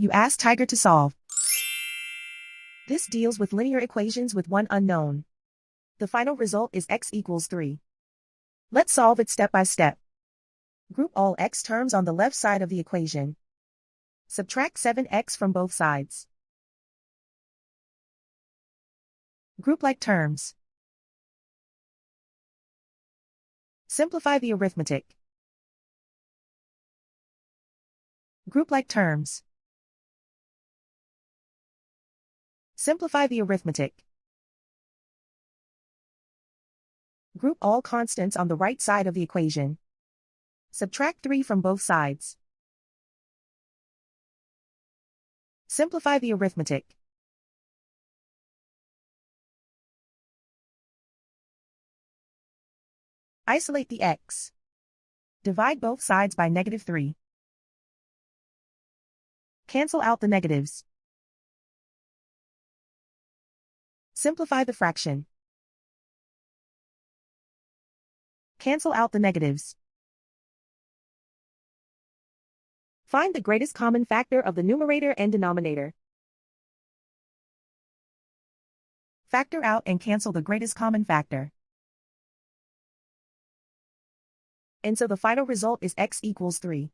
You ask Tiger to solve. This deals with linear equations with one unknown. The final result is x equals 3. Let's solve it step by step. Group all x terms on the left side of the equation. Subtract 7x from both sides. Group like terms. Simplify the arithmetic. Group like terms. Simplify the arithmetic. Group all constants on the right side of the equation. Subtract 3 from both sides. Simplify the arithmetic. Isolate the x. Divide both sides by -3. Cancel out the negatives. Simplify the fraction. Cancel out the negatives. Find the greatest common factor of the numerator and denominator. Factor out and cancel the greatest common factor. And so the final result is x equals 3.